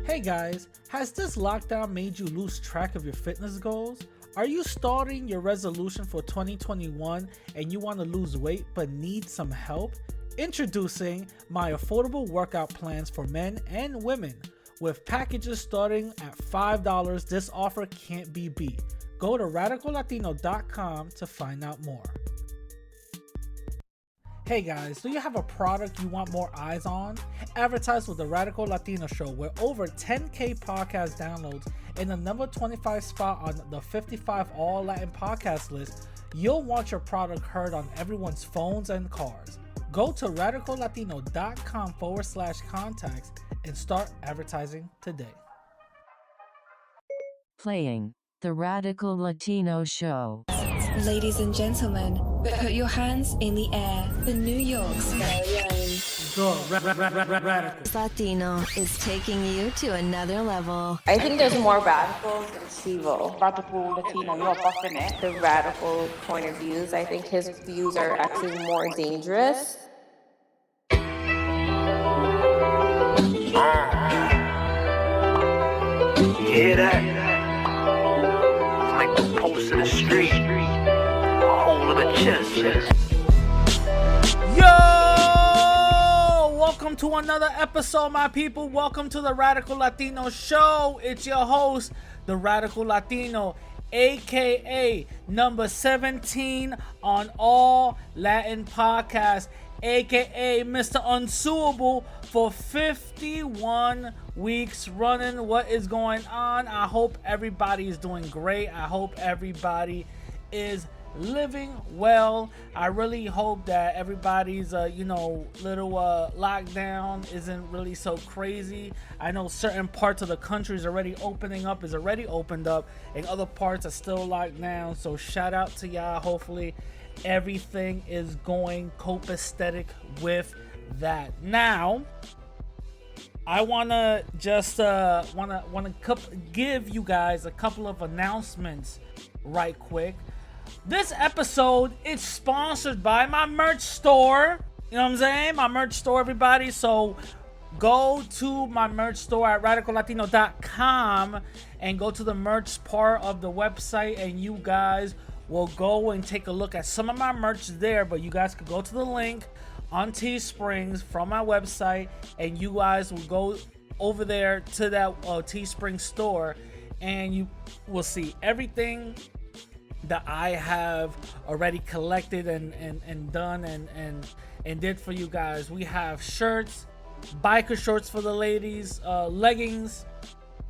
Hey guys, has this lockdown made you lose track of your fitness goals? Are you starting your resolution for 2021 and you want to lose weight but need some help? Introducing my affordable workout plans for men and women. With packages starting at $5, this offer can't be beat. Go to radicallatino.com to find out more. Hey guys, do you have a product you want more eyes on? Advertise with the Radical Latino Show with over 10K podcast downloads and the number 25 spot on the 55 All Latin podcast list. You'll want your product heard on everyone's phones and cars. Go to radicallatino.com/contacts and start advertising today. Playing the Radical Latino Show. Ladies and gentlemen, put your hands in the air for New York's very own. Latino is taking you to another level. I think there's more radicals than Steve-O. Radical Latino, you're buffing it. The radical point of views, I think his views are actually more dangerous. You hear that? It's like the pulse of the street. Hole of the chest. Yo! Welcome to another episode, my people. Welcome to the Radical Latino Show. It's your host, the Radical Latino, aka number 17 on all Latin podcasts, aka Mr. Unsuable for 51 weeks running. What is going on? I hope everybody is doing great. I hope everybody is living well. I really hope that everybody's little lockdown isn't really so crazy. I know certain parts of the country is already opened up, and other parts are still locked down. So shout out to y'all. Hopefully everything is going copacetic with that. Now I wanna just give you guys a couple of announcements right quick. This episode is sponsored by my merch store. You know what I'm saying? My merch store, everybody. So go to my merch store at radicallatino.com and go to the merch part of the website, and you guys will go and take a look at some of my merch there. But you guys could go to the link on Teesprings from my website, and you guys will go over there to that Teespring store, and you will see everything that I have already collected and done and did for you guys. We have shirts, biker shorts for the ladies, leggings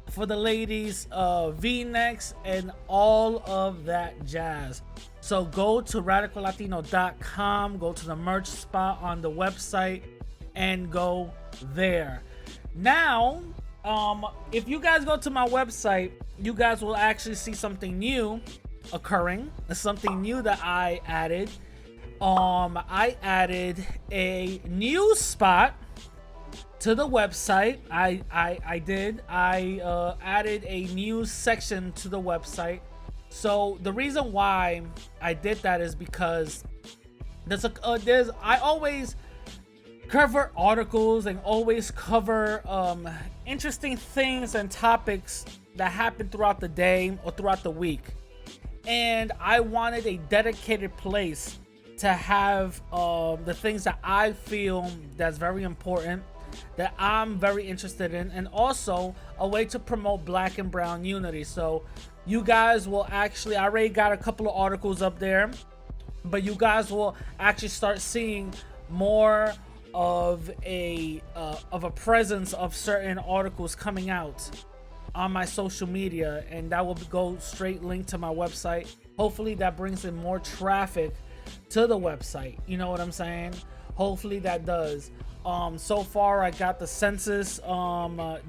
for the ladies, V-necks, and all of that jazz. So go to radicallatino.com, go to the merch spot on the website, and go there. Now, if you guys go to my website, you guys will actually see something new occurring. Something new that I added. I added a news spot to the website. I added a news section to the website. So the reason why I did that is because I always cover articles and always cover interesting things and topics that happen throughout the day or throughout the week. And I wanted a dedicated place to have the things that I feel that's very important, that I'm very interested in, and also a way to promote Black and Brown unity. So you guys will actually, I already got a couple of articles up there, but you guys will actually start seeing more of a presence of certain articles coming out on my social media, and that will go straight link to my website. Hopefully that brings in more traffic to the website. You know what I'm saying? Hopefully that does. So far I got the census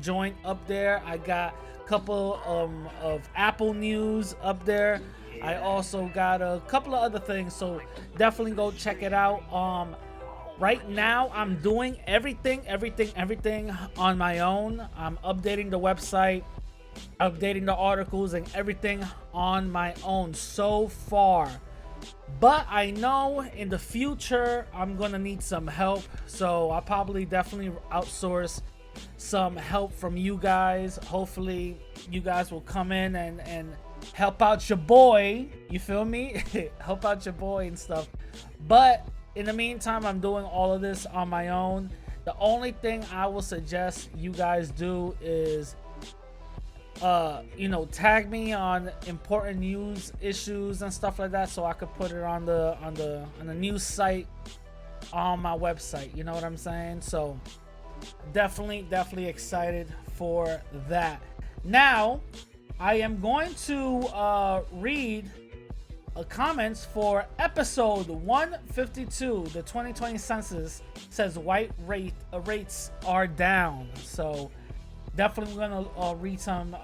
joint up there. I got a couple of Apple news up there. I also got a couple of other things, so definitely go check it out. Right now I'm doing everything on my own. I'm updating the website, updating the articles, and everything on my own so far. But I know in the future I'm gonna need some help, so I'll probably definitely outsource some help from you guys. Hopefully you guys will come in and help out your boy. You feel me? Help out your boy and stuff. But in the meantime, I'm doing all of this on my own. The only thing I will suggest you guys do is tag me on important news issues and stuff like that, so I could put it on the news site on my website. You know what I'm saying? So definitely excited for that. Now I am going to read comments for episode 152. The 2020 census says white rates are down. So definitely gonna read some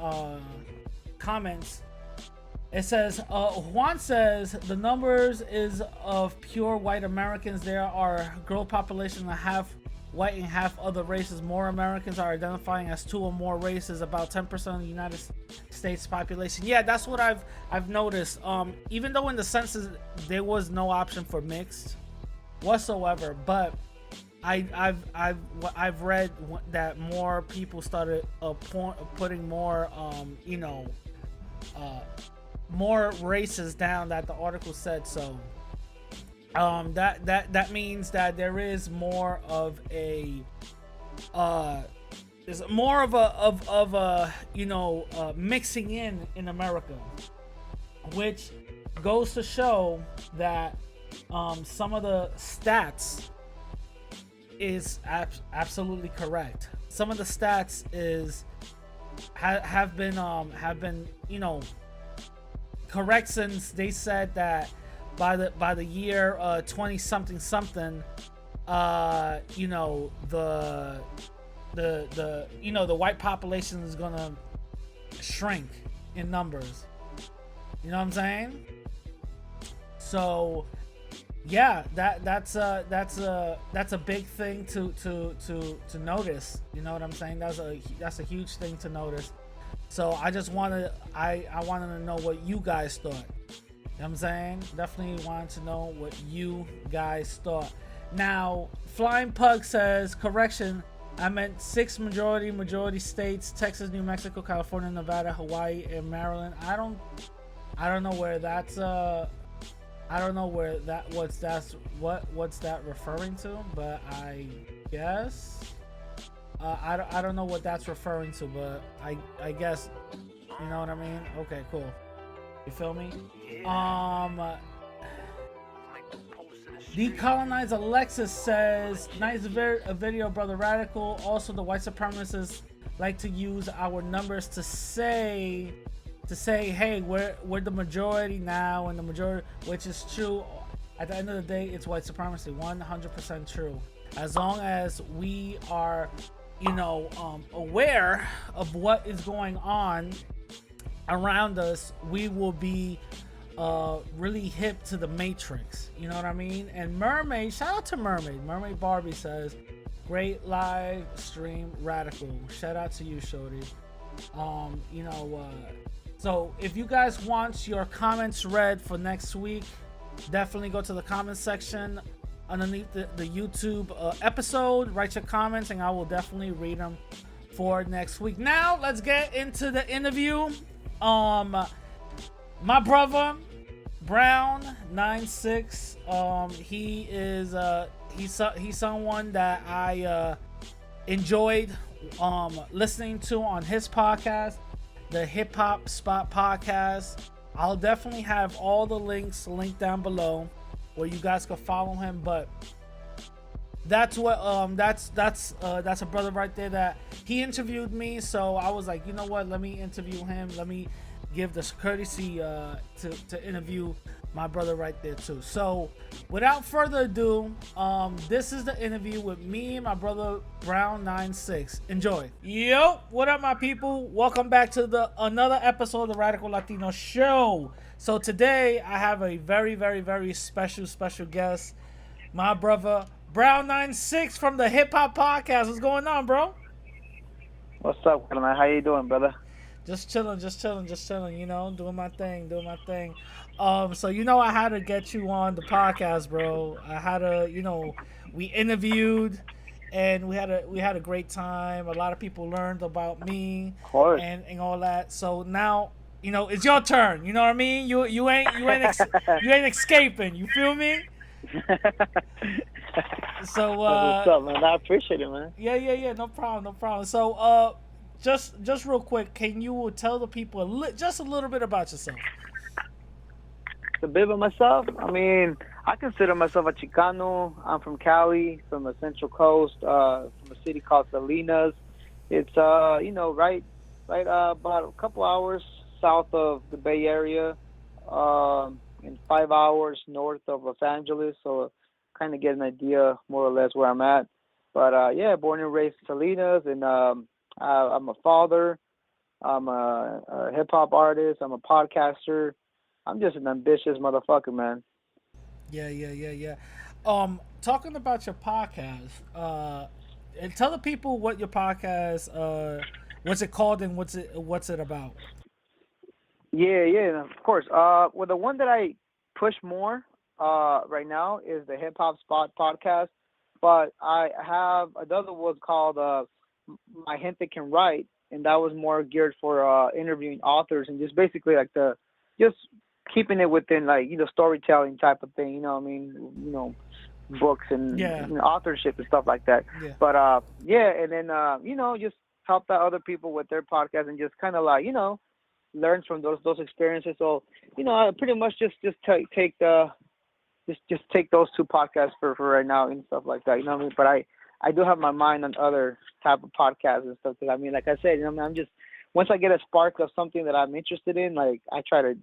comments. It says Juan says the numbers is of pure white Americans. There are growth population of half white and half other races. More Americans are identifying as two or more races, about 10% of the United States population. Yeah, that's what I've noticed. Even though in the census there was no option for mixed whatsoever, but I've read that more people started putting more more races down, that the article said. So that means that there is more of a there's more of a mixing in America, which goes to show that some of the stats is absolutely correct. Some of the stats have been correct, since they said that by the year 20 something the white population is gonna shrink in numbers. You know what I'm saying? So yeah, that's a big thing to notice. You know what I'm saying? That's a huge thing to notice. So I just wanted to know what you guys thought. You know what I'm saying? Definitely wanted to know what you guys thought. Now, Flying Pug says, correction, I meant 6 majority states: Texas, New Mexico, California, Nevada, Hawaii, and Maryland. I don't know where that's I don't know where what's that referring to, but I guess I don't know what that's referring to, but I guess, you know what I mean? Okay, cool. You feel me? Decolonize Alexis says, nice video, Brother Radical. Also, the white supremacists like to use our numbers to say, hey, we're the majority now, and the majority, which is true. At the end of the day, it's white supremacy. 100% true. As long as we are, aware of what is going on around us, we will be really hip to the matrix. You know what I mean? And Mermaid, shout out to Mermaid Barbie says, great live stream, Radical. Shout out to you, shorty. So if you guys want your comments read for next week, definitely go to the comment section underneath the YouTube episode, write your comments, and I will definitely read them for next week. Now let's get into the interview. My brother Brown 96, he is he's someone that I enjoyed listening to on his podcast, the Hip Hop Spot Podcast. I'll definitely have all the links linked down below where you guys can follow him. But that's what that's a brother right there that he interviewed me, so I was like, you know what, let me interview him. Let me give this courtesy to interview my brother right there too. So without further ado, this is the interview with me and my brother Brown 96. Enjoy. Yo, what up, my people? Welcome back to another episode of the Radical Latino Show. So today I have a very, very, very special guest, my brother Brown 96 from the Hip Hop Podcast. What's going on, bro? What's up, man? How you doing, brother? Just chilling, doing my thing. So, I had to get you on the podcast, bro. I had to, we interviewed, and we had a great time. A lot of people learned about me Of course. and all that. So now, it's your turn. You know what I mean? You ain't escaping. You feel me? So That's what's up, man. I appreciate it, man. yeah, no problem, no problem. So just real quick, can you tell the people just a little bit about yourself? A bit of myself. I mean, I consider myself a Chicano. I'm from Cali, from the Central Coast, from a city called Salinas. It's about a couple hours south of the Bay Area, and 5 hours north of Los Angeles. So, kind of get an idea more or less where I'm at. But yeah, born and raised in Salinas, and I'm a father. I'm a hip hop artist. I'm a podcaster. I'm just an ambitious motherfucker, man. Yeah. Talking about your podcast, and tell the people what your podcast, what's it called and what's it about. Yeah, of course. Well, the one that I push more right now is the Hip Hop Spot podcast, but I have another one called My Gente Can Write, and that was more geared for interviewing authors and just basically like just keeping it within like storytelling type of thing. You know what I mean? Books and Yeah. authorship and stuff like that. Yeah. But yeah, and then just help out other people with their podcast and just kind of like learn from those experiences. So I pretty much just take just take those two podcasts for right now and stuff like that. You know what I mean? But I do have my mind on other type of podcasts and stuff. Cause I mean, like I said, I'm just once I get a spark of something that I'm interested in, like I try to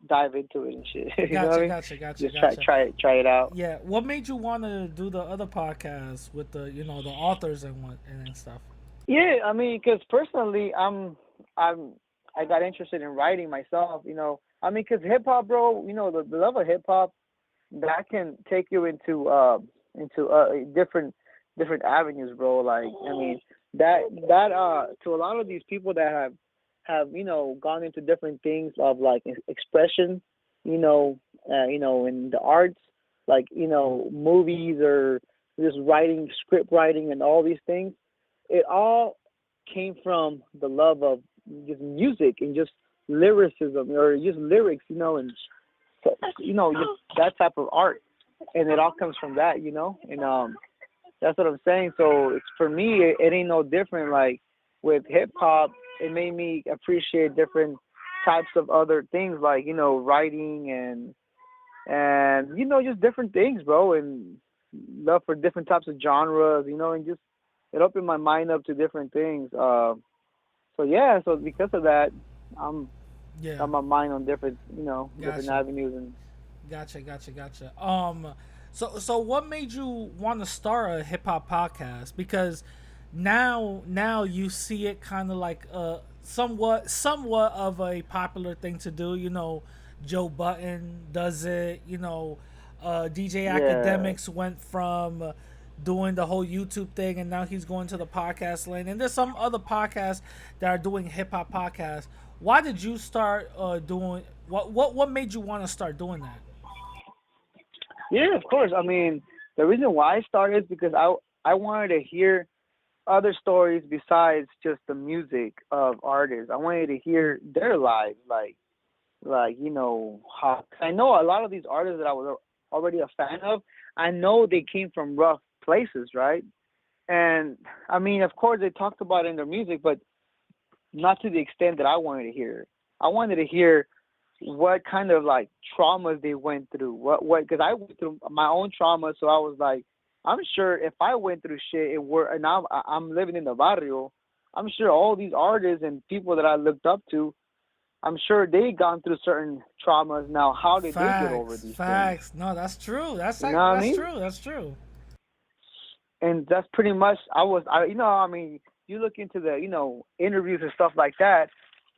dive into it and shit. You know what I mean? Gotcha. Just try it out. Yeah. What made you want to do the other podcast with the the authors and stuff? Yeah, I mean, because personally, I got interested in writing myself. I mean, because hip hop, bro. The love of hip hop that can take you into different avenues, bro. Like, I mean, that to a lot of these people that have gone into different things of like expression, in the arts, like movies or just writing, script writing, and all these things. It all came from the love of just music and just lyricism or just lyrics, and so, just that type of art, and it all comes from that, and that's what I'm saying. So it's for me, it ain't no different. Like with hip hop, it made me appreciate different types of other things, like writing and just different things, bro, and love for different types of genres, and just it opened my mind up to different things. So yeah, so because of that, I'm Yeah. got my mind on different, different Gotcha. avenues and. Gotcha. So what made you want to start a hip hop podcast? Because now you see it kind of like somewhat of a popular thing to do. Joe Button does it. DJ Yeah, Academics went from doing the whole YouTube thing, and now he's going to the podcast lane. And there's some other podcasts that are doing hip hop podcasts. Why did you start doing? What made you want to start doing that? yeah, of course. I mean, the reason why I started is because I wanted to hear other stories besides just the music of artists. I wanted to hear their lives, like how I know a lot of these artists that I was already a fan of. I know they came from rough places, right? And I mean, of course, they talked about it in their music, but not to the extent that I wanted to hear. I wanted to hear what kind of like traumas they went through. What because I went through my own trauma, so I was like, I'm sure if I went through shit, and I'm living in the barrio. I'm sure all these artists and people that I looked up to, I'm sure they gone through certain traumas. Now, how did they get over these things? Facts. No, that's true. You know what I That's mean? true. That's true. And that's pretty much I mean, you look into the interviews and stuff like that,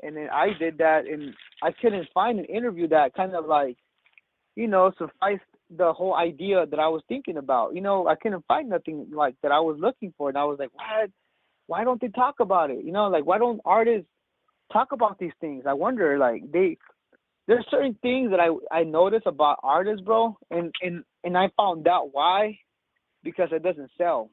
and then I did that, and I couldn't find an interview that kind of like sufficed the whole idea that I was thinking about. I couldn't find nothing like that I was looking for, and I was like, why don't they talk about it? Like, why don't artists talk about these things? I wonder, like, there's certain things that I notice about artists, bro, and I found out why, because it doesn't sell.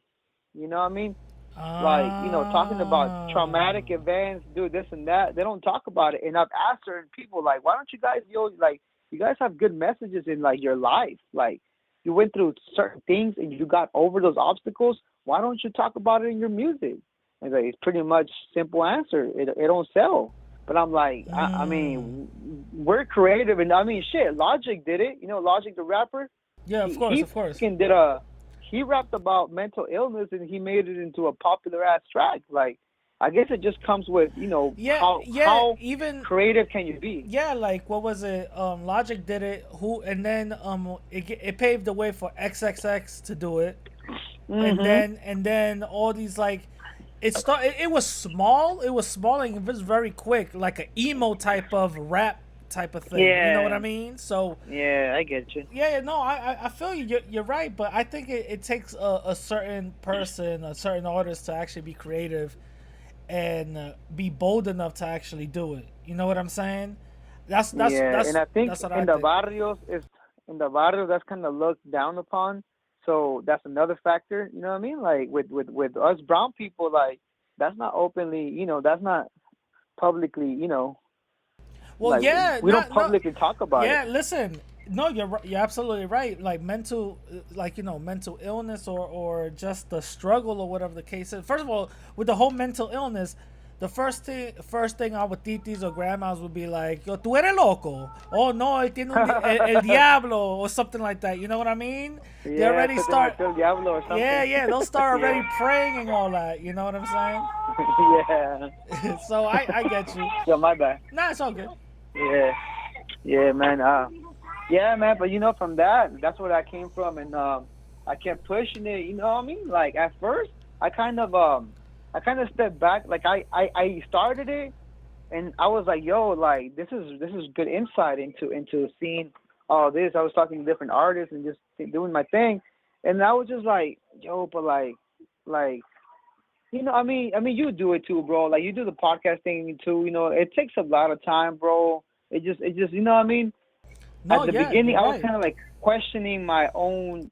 You know what I mean? Like, talking about traumatic events, do this and that. They don't talk about it. And I've asked certain people, like, why don't you guys, you guys have good messages in like your life. Like, you went through certain things and you got over those obstacles. Why don't you talk about it in your music? And like, it's pretty much simple answer. It don't sell. But I'm like, I mean, we're creative, and I mean, shit. Logic did it. Logic the rapper. Yeah, of course, of course. He rapped about mental illness and he made it into a popular ass track. Like, I guess it just comes with how even creative can you be? yeah, like what was it? Logic did it. And then it paved the way for XXX to do it, and then all these like. It was small. It was small and it was very quick, like an emo type of rap type of thing. Yeah. You know what I mean? So yeah, I get you. Yeah, no, I feel you. You're right, but I think it takes a certain person, a certain artist to actually be creative and be bold enough to actually do it. You know what I'm saying? That's and I think that's what in the barrios that's kind of looked down upon. So that's another factor. You know what I mean? Like with us brown people, like that's not openly. That's not publicly. Well, like, yeah, we don't publicly talk about it. Yeah, listen, no, you're absolutely right. Like mental illness or just the struggle or whatever the case is. First of all, with the whole mental illness, the first thing our titis or grandmas would be like, "Yo, tú eres loco," "Oh no, el diablo," or something like that. You know what I mean? Yeah, they already start. El diablo or something. Yeah, they'll start already praying and all that. You know what I'm saying? Yeah. So I get you. So my bad. Nah, it's all good. Yeah, man. Yeah, man. But from that's where I came from, and I kept pushing it. You know what I mean? Like at first, I kind of stepped back. Like I started it, and I was like, yo, like this is good insight into seeing all this. I was talking to different artists and just doing my thing, and I was just like, yo, but like. I mean, you do it too, bro. Like you do the podcast thing too. It takes a lot of time, bro. It just, you know what I mean? No, At the beginning, I was kind of like questioning my own,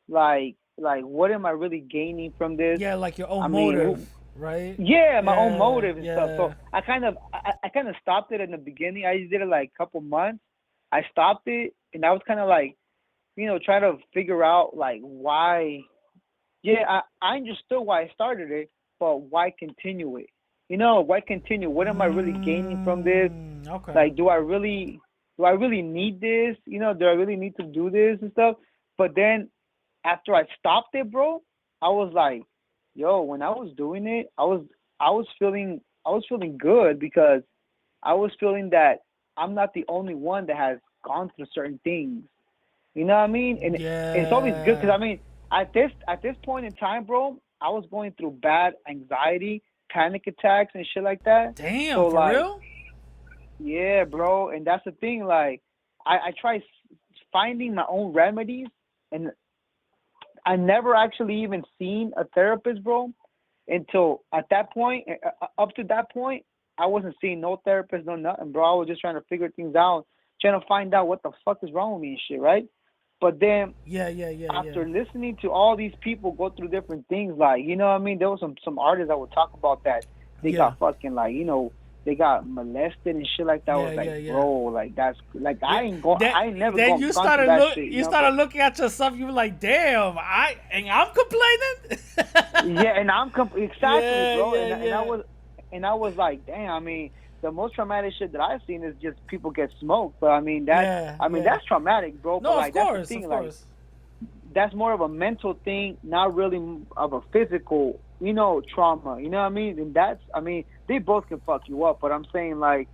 like what am I really gaining from this? Yeah, like your own motive, right? Yeah, my own motive and stuff. Yeah. So I kind of stopped it in the beginning. I just did it like a couple months. I stopped it, and I was kind of like, trying to figure out like why. Yeah, I understood why I started it. But why continue it? Why continue? What am I really gaining from this? Okay. Like, do I really need this? Do I really need to do this and stuff? But then after I stopped it, bro, I was like, yo, when I was doing it, I was feeling good because I was feeling that I'm not the only one that has gone through certain things. You know what I mean? And it's always good because I mean, at this point in time, bro, I was going through bad anxiety, panic attacks, and shit like that. Damn, so, for real? Yeah, bro. And that's the thing. Like, I try finding my own remedies, and I never actually even seen a therapist, bro, until at that point. Up to that point, I wasn't seeing no therapist, no nothing, bro. I was just trying to figure things out, trying to find out what the fuck is wrong with me and shit, right? But then, after listening to all these people go through different things, like, you know what I mean? There was some artists that would talk about that. They got fucking, like, they got molested and shit like that. I was like, bro, like, that's, like, I ain't never then gone you through started that shit. You started looking at yourself, you were like, damn, I'm complaining? Yeah, and I'm, exactly, bro. And I was like, damn, I mean, the most traumatic shit that I've seen is just people get smoked. But I mean that's traumatic, bro. No, but like, of course, that's the thing, of like, course. That's more of a mental thing, not really of a physical, trauma. You know what I mean? And they both can fuck you up. But I'm saying, like,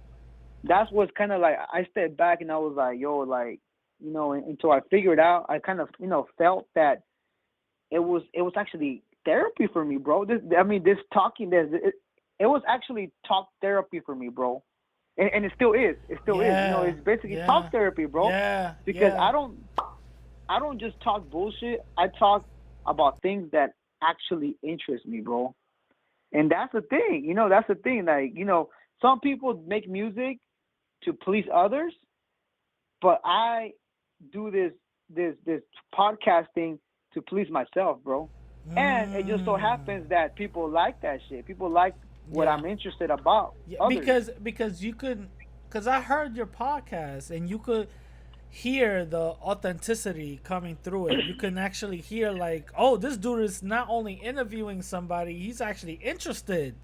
that's what's kind of like, I stepped back and I was like, yo, like, until I figured out, I kind of, felt that it was actually therapy for me, bro. This talking, it was actually talk therapy for me, bro. And it still is. It still is. It's basically talk therapy, bro. Yeah. Because I don't just talk bullshit. I talk about things that actually interest me, bro. And that's the thing. That's the thing. Like, some people make music to please others, but I do this podcasting to please myself, bro. And it just so happens that people like that shit. People like what Yeah. I'm interested about. Yeah, Others. because you could, because I heard your podcast and you could hear the authenticity coming through it. You can actually hear like, oh, this dude is not only interviewing somebody, he's actually interested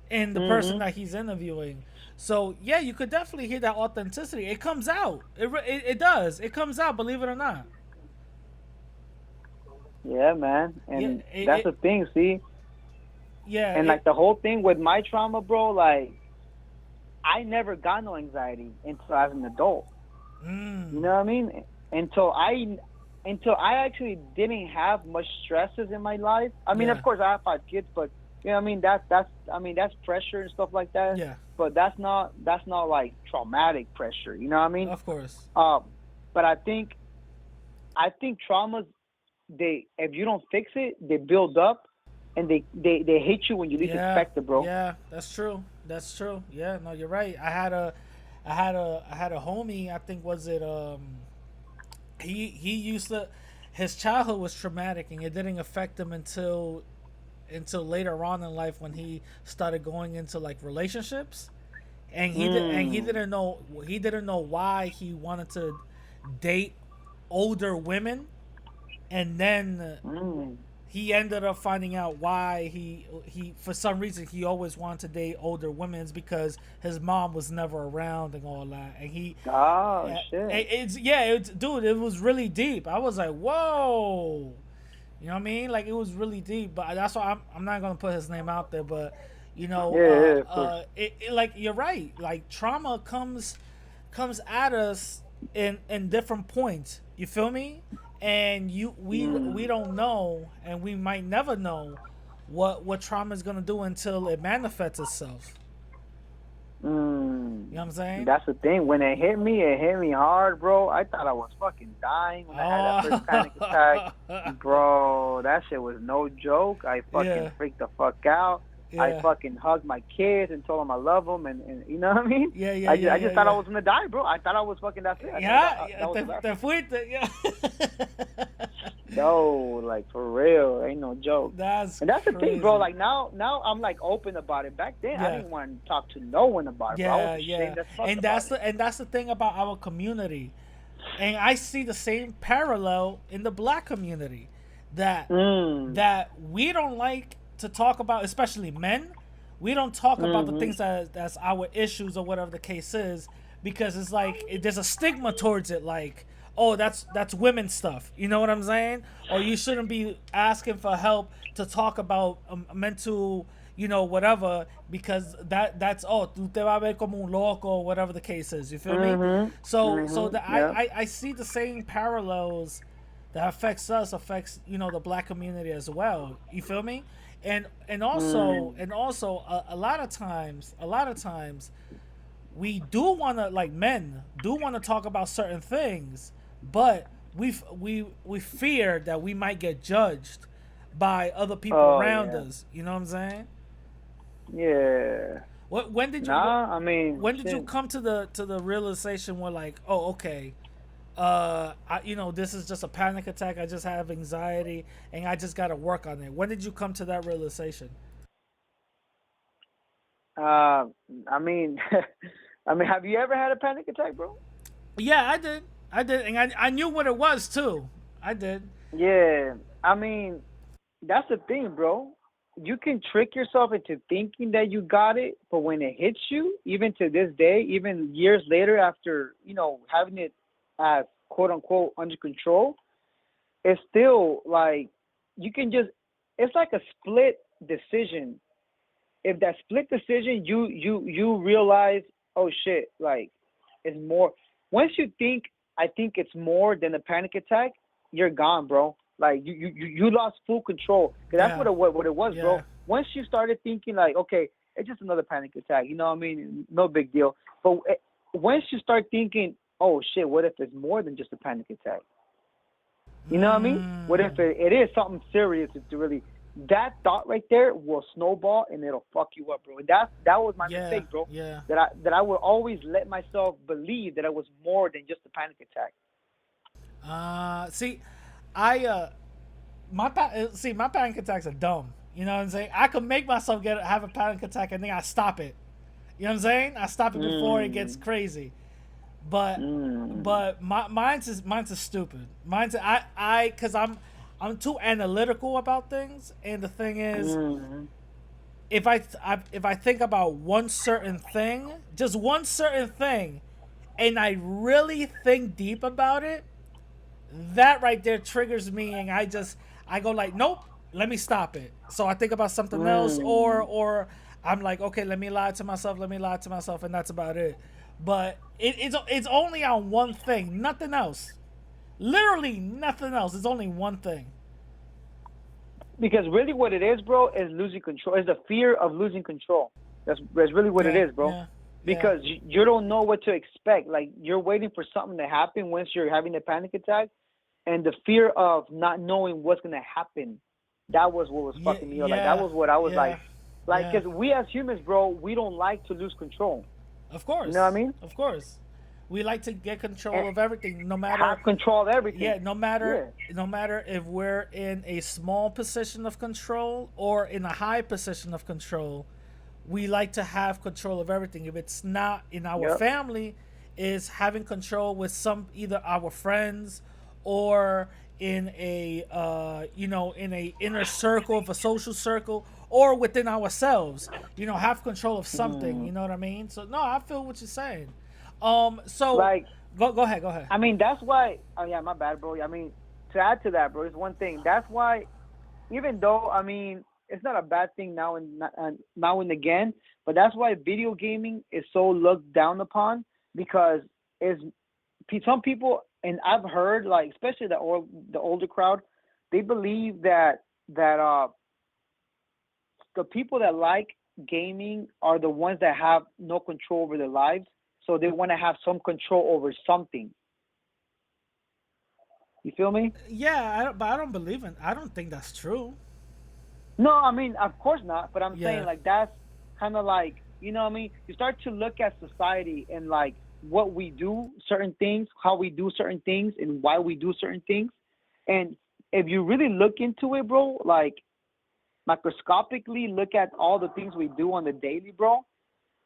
in the person Mhm. that he's interviewing. So yeah, you could definitely hear that authenticity. It comes out. It does. It comes out. Believe it or not. Yeah, man. Yeah. And that's the thing, see? Yeah. And like the whole thing with my trauma, bro, like I never got no anxiety until as an adult. You know what I mean? Until I actually didn't have much stresses in my life. I mean, Yeah. of course I have 5 kids, but you know what I mean, that's pressure and stuff like that. Yeah. But that's not like traumatic pressure, you know what I mean? Of course. But I think traumas, they, if you don't fix it, they build up and they hit you when you least expect it, bro. Yeah, that's true. That's true. Yeah, no, you're right. I had a homie. I think was it he used to, his childhood was traumatic and it didn't affect him until later on in life when he started going into like relationships, and he didn't know why he wanted to date older women, and then he ended up finding out why he for some reason he always wanted to date older women is because his mom was never around and all that, and he Shit. it's dude, it was really deep. I was like, whoa, you know what I mean? Like it was really deep, but that's why I'm not gonna put his name out there, but you know, Yeah, of course. it like you're right, like trauma comes at us in different points, you feel me? And we don't know, and we might never know what trauma is gonna do until it manifests itself. You know what I'm saying? That's the thing. When it hit me hard, bro. I thought I was fucking dying when I had that first panic attack. Bro, that shit was no joke. I fucking freaked the fuck out. I fucking hugged my kids and told them I love them, and you know what I mean? Yeah. I just thought I was gonna die, bro. I thought I was fucking, that's it. Te fuiste, yeah. No, like for real, ain't no joke. That's the thing, crazy. bro. Like now I'm like open about it. Back then, I didn't want to talk to no one about it. Bro. I was ashamed as fuck And that's the thing about our community, and I see the same parallel in the black community that we don't like to talk about, especially men. We don't talk about the things that's our issues or whatever the case is, because it's like there's a stigma towards it, like, oh, that's women stuff, you know what I'm saying? Or you shouldn't be asking for help to talk about mental, you know, whatever, because that's tú te vas a ver como un loco or whatever the case is, you feel me? So I see the same parallels that affects, you know, the black community as well, you feel me? And also a lot of times we do want to, like, men do want to talk about certain things, but we fear that we might get judged by other people around us, you know what I'm saying? Yeah. When did you when did you come to the realization where, like, oh, okay, you know, this is just a panic attack, I just have anxiety and I just got to work on it? When did you come to that realization? I mean, have you ever had a panic attack, bro? Yeah, I did, and I knew what it was too. I did. Yeah, I mean, that's the thing, bro. You can trick yourself into thinking that you got it, but when it hits you, even to this day, even years later after, you know, having it as quote unquote under control, it's still like you can just, it's like a split decision. If that split decision, you realize, oh shit, like it's more. Once you think, I think it's more than a panic attack, you're gone, bro. Like you lost full control. Cause that's what it was, bro. Once you started thinking like, okay, it's just another panic attack, you know what I mean? No big deal. But once you start thinking, oh shit, what if it's more than just a panic attack? You know what I mean? What if it is something serious? It's really, that thought right there will snowball and it'll fuck you up, bro. And that was my mistake, bro. Yeah. That I would always let myself believe that it was more than just a panic attack. See, my panic attacks are dumb. You know what I'm saying? I could make myself have a panic attack and then I stop it. You know what I'm saying? I stop it before it gets crazy. But mine's is stupid. Mine's cuz I'm too analytical about things, and the thing is if I think about one certain thing, just one certain thing, and I really think deep about it, that right there triggers me, and I go like, nope, let me stop it. So I think about something else, or I'm like, okay, let me lie to myself, and that's about it. But it's only on one thing, nothing else. Literally nothing else. It's only one thing. Because really, what it is, bro, is losing control. It's the fear of losing control. That's really what it is, bro. Yeah, because you don't know what to expect. Like, you're waiting for something to happen once you're having a panic attack, and the fear of not knowing what's gonna happen. That was what was fucking me up. Like, that was what I was like, because we as humans, bro, we don't like to lose control. Of course. You know what I mean? Of course. We like to get control of everything, no matter have control of everything. Yeah, no matter if we're in a small position of control or in a high position of control, we like to have control of everything. If it's not in our family, is having control with either our friends or in a in a inner circle of a social circle, or within ourselves. Have control of something. You know what I mean? So no, I feel what you're saying. So like, go ahead. I mean, that's why. Oh yeah, my bad, bro. I mean, to add to that, bro, is one thing. That's why, even though, I mean, it's not a bad thing now and again, but that's why video gaming is so looked down upon, because some people, and I've heard, like, especially the older crowd, they believe that the people that like gaming are the ones that have no control over their lives. So they want to have some control over something. You feel me? Yeah, but I don't think that's true. No, I mean, of course not. But I'm saying, like, that's kind of like, you know what I mean? You start to look at society and, like, what we do, certain things, how we do certain things, and why we do certain things. And if you really look into it, bro, like, microscopically look at all the things we do on the daily, bro,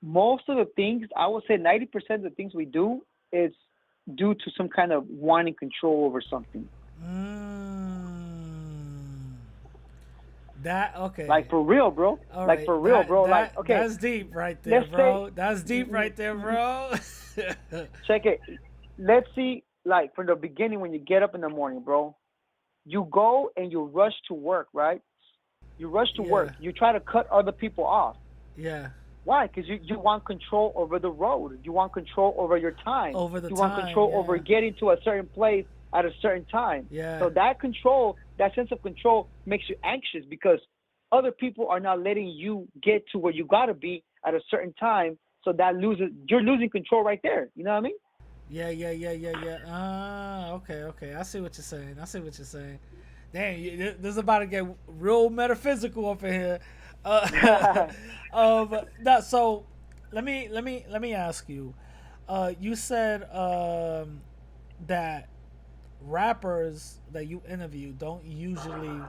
most of the things, I would say 90% of the things we do is due to some kind of wanting control over something. That, okay. Like, for real, bro. All like, right. for real, bro. Like, okay. That's deep right there, bro. That's deep right there, bro. Check it. Let's see, like, from the beginning, when you get up in the morning, bro, you go and you rush to work, right? You rush to work. You try to cut other people off. Yeah. Why? Because you want control over the road. You want control over your time. You want control over getting to a certain place at a certain time. Yeah. So that control, that sense of control, makes you anxious, because other people are not letting you get to where you gotta be at a certain time. So you're losing control right there. You know what I mean? Yeah. Okay. I see what you're saying. Damn, this is about to get real metaphysical up in here. So let me ask you. You said that rappers that you interview don't usually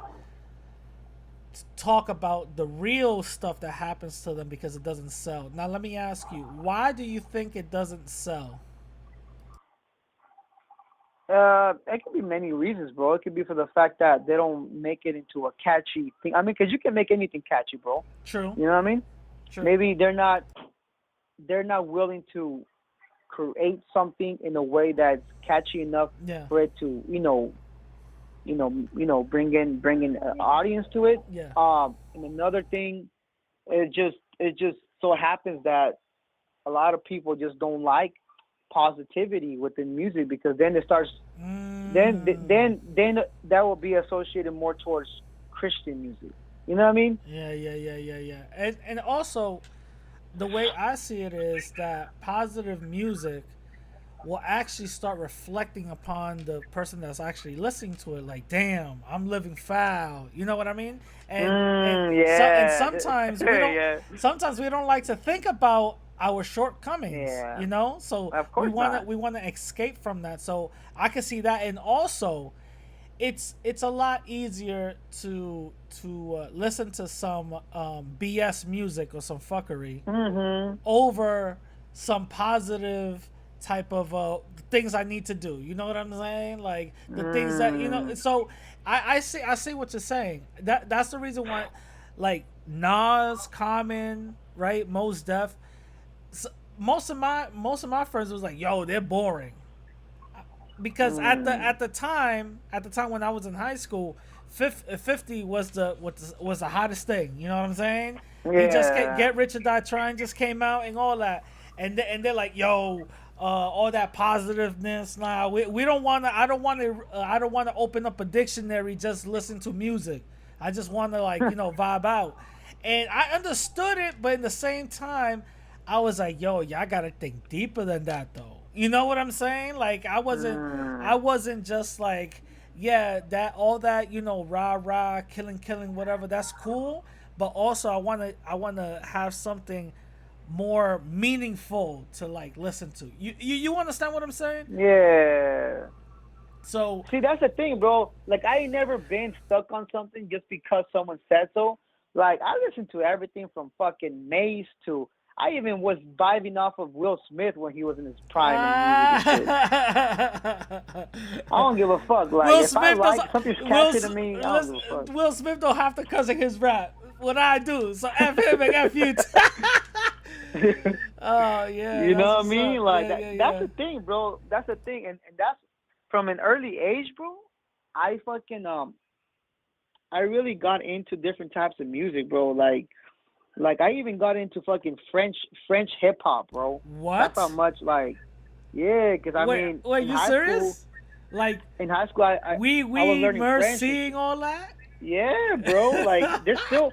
talk about the real stuff that happens to them because it doesn't sell. Now let me ask you, why do you think it doesn't sell? It could be many reasons, bro. It could be for the fact that they don't make it into a catchy thing. I mean, because you can make anything catchy, bro. True. You know what I mean? True. Maybe they're not willing to create something in a way that's catchy enough for it to, bring in an audience to it. Yeah. And another thing, it just so happens that a lot of people just don't like positivity within music, because then it starts then that will be associated more towards Christian music. You know what I mean? Yeah. And also, the way I see it is that positive music will actually start reflecting upon the person that's actually listening to it. Like, damn, I'm living foul. You know what I mean? And sometimes we don't. Sometimes we don't like to think about our shortcomings. You know, so we want to escape from that. So I can see that, and also, it's a lot easier to listen to some BS music or some fuckery over some positive type of things I need to do. You know what I'm saying? Like the things that So I see what you're saying. That's the reason why, like Nas, Common, right, Mos Def. So most of my friends was like, yo, they're boring. Because at the time when I was in high school, 50 was the hottest thing. You know what I'm saying? He just Get Rich or Die Trying just came out and all that, and they're like, yo, all that positiveness. Nah, we don't want to. I don't want to open up a dictionary just listen to music. I just want to vibe out, and I understood it, but in the same time, I was like, yo, y'all gotta think deeper than that though. You know what I'm saying? Like I wasn't just like, yeah, that all that, rah rah, killing, whatever, that's cool. But also I wanna have something more meaningful to like listen to. You understand what I'm saying? Yeah. So See, that's the thing, bro. Like, I ain't never been stuck on something just because someone said so. Like, I listen to everything from fucking Mace to. I even was vibing off of Will Smith when he was in his prime and music and shit. I don't give a fuck. Like, Will if Smith I like does, something's Will, catchy to me, I don't give a fuck. Will Smith don't have to cuss in his rap. What I do, so F him and F you. Oh yeah, You know that's what I mean? up. Like, Yeah. that's the thing, bro. That's the thing, and that's from an early age, bro. I fucking I really got into different types of music, bro. Like I even got into fucking French hip hop, bro. What? That's how much yeah, because I Wait, mean, wait, you serious? Like in high school, I was learning Murch French. seeing all that? Yeah, bro. Like there's still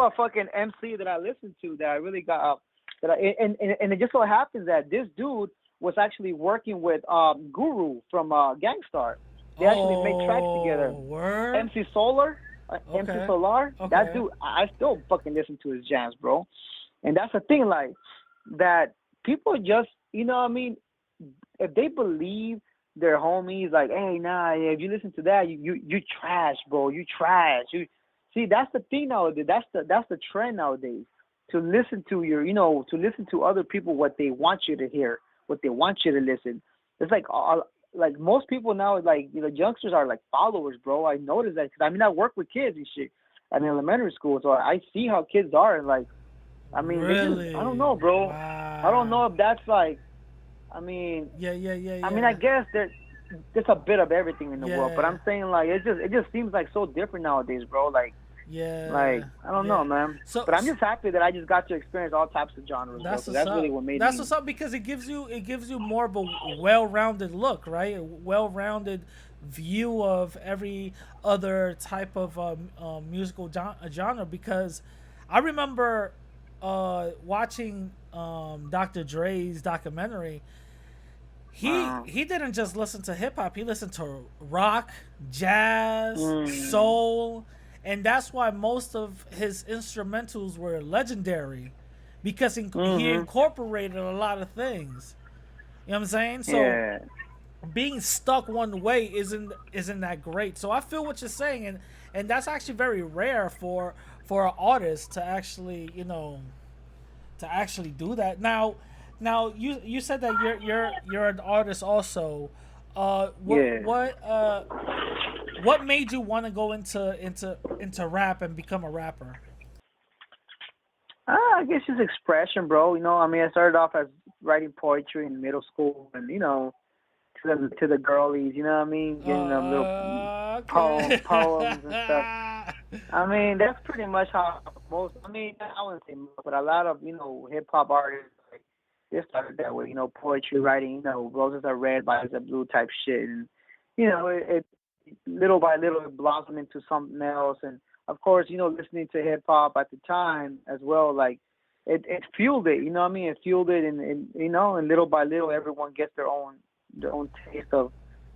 a fucking MC that I listen to that I really got up. And it just so happens that this dude was actually working with Guru from Gangstar. They actually make tracks together. Word? MC Solar, MC Okay. Solar. Okay. That dude, I still fucking listen to his jams, bro. And that's the thing, like that people just, you know what I mean? If they believe their homies, like, hey, nah, if you listen to that, you trash, bro. You trash. You see, that's the thing nowadays. That's the trend nowadays. To listen to to listen to other people, what they want you to hear, what they want you to listen. It's like most people now, like, youngsters are like followers, bro. I noticed that because I mean I work with kids and shit in elementary school, so I see how kids are, and like, I mean, really? I don't know, bro. Wow. I don't know if that's like, I mean, Yeah. I mean, I guess there's a bit of everything in the world, but Yeah. I'm saying like it just seems like so different nowadays, bro. Like. Yeah. Like, I don't know, man. So, but I'm just happy that I just got to experience all types of genres, bro. That's So what's that's up. really what made That's me. what's up, because it gives you more of a well-rounded look, right? A well-rounded view of every other type of musical genre. Because I remember watching Dr. Dre's documentary. He didn't just listen to hip hop. He listened to rock, jazz, soul, and that's why most of his instrumentals were legendary, because he incorporated a lot of things. You know what I'm saying? So being stuck one way isn't that great. So I feel what you're saying, and that's actually very rare for an artist to actually do that. Now you said that you're an artist also. What made you want to go into rap and become a rapper? I guess just expression, bro. I mean, I started off as writing poetry in middle school, and to the girlies, you know what I mean, getting them little poems and stuff. I mean, that's pretty much how most. I mean, I wouldn't say most, but a lot of hip hop artists, like, they started that way. Poetry writing. Roses are red, violets are blue type shit, and it little by little it blossomed into something else. And of course, listening to hip hop at the time as well, like it fueled it. You know what I mean? It fueled it, and and little by little, everyone gets their own taste of